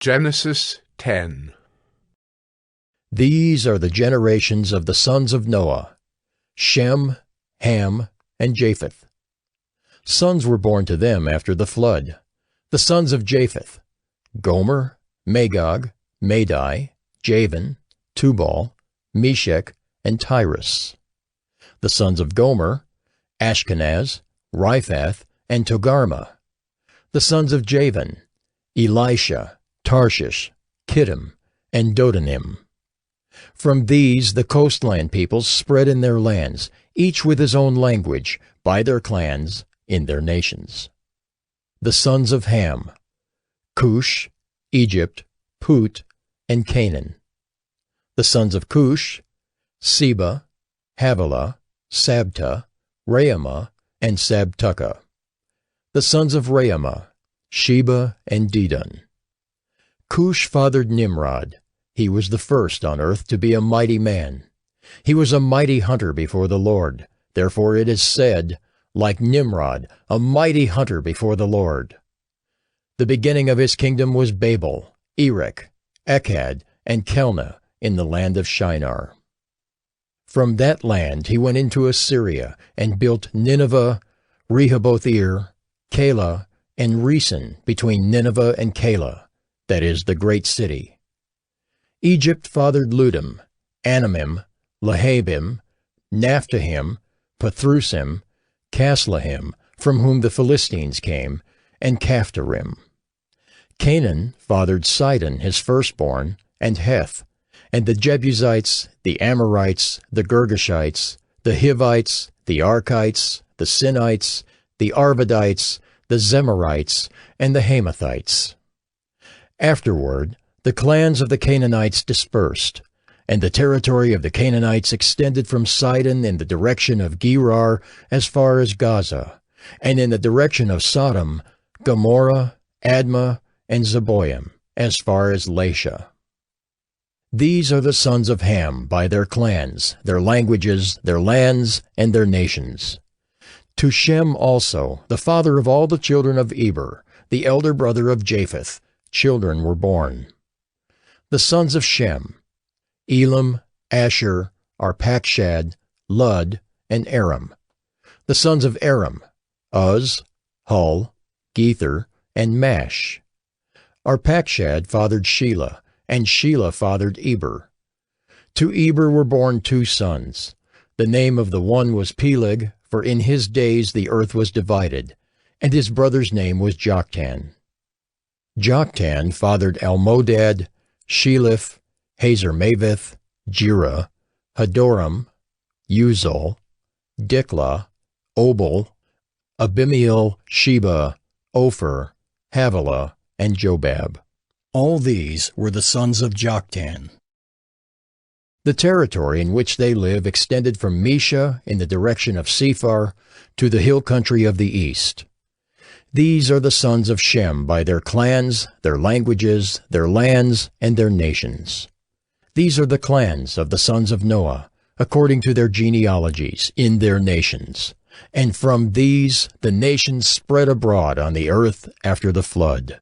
Genesis 10. These are the generations of the sons of Noah: Shem, Ham, and Japheth. Sons were born to them after the flood. The sons of Japheth: Gomer, Magog, Madai, Javan, Tubal, Meshech, and Tyrus. The sons of Gomer: Ashkenaz, Riphath, and Togarmah. The sons of Javan: Elisha, Tarshish, Kittim, and Dodanim. From these the coastland peoples spread in their lands, each with his own language, by their clans, in their nations. The sons of Ham: Cush, Egypt, Put, and Canaan. The sons of Cush: Seba, Havilah, Sabta, Raamah, and Sabtucca. The sons of Raamah: Sheba and Dedan. Cush fathered Nimrod. He was the first on earth to be a mighty man. He was a mighty hunter before the Lord. Therefore it is said, like Nimrod, a mighty hunter before the Lord. The beginning of his kingdom was Babel, Erech, Akkad, and Calneh in the land of Shinar. From that land he went into Assyria and built Nineveh, Rehoboth-ir, Calah, and Resen between Nineveh and Calah, that is, the great city. Egypt fathered Ludim, Anamim, Lehabim, Naphtahim, Pathrusim, Caslahim, from whom the Philistines came, and Caphtorim. Canaan fathered Sidon, his firstborn, and Heth, and the Jebusites, the Amorites, the Girgashites, the Hivites, the Arkites, the Sinites, the Arvadites, the Zemarites, and the Hamathites. Afterward, the clans of the Canaanites dispersed, and the territory of the Canaanites extended from Sidon in the direction of Gerar as far as Gaza, and in the direction of Sodom, Gomorrah, Admah, and Zeboim, as far as Lasha. These are the sons of Ham by their clans, their languages, their lands, and their nations. To Shem also, the father of all the children of Eber, the elder brother of Japheth, children were born. The sons of Shem: Elam, Asher, Arpachshad, Lud, and Aram. The sons of Aram: Uz, Hul, Gether, and Mash. Arpachshad fathered Shelah, and Shelah fathered Eber. To Eber were born two sons. The name of the one was Peleg, for in his days the earth was divided, and his brother's name was Joktan. Joktan fathered Almodad, Sheleph, Hazarmaveth, Jerah, Hadoram, Uzal, Diklah, Obal, Abimael, Sheba, Ophir, Havilah, and Jobab. All these were the sons of Joktan. The territory in which they live extended from Mesha in the direction of Sephar to the hill country of the east. These are the sons of Shem by their clans, their languages, their lands, and their nations. These are the clans of the sons of Noah, according to their genealogies, in their nations. And from these the nations spread abroad on the earth after the flood.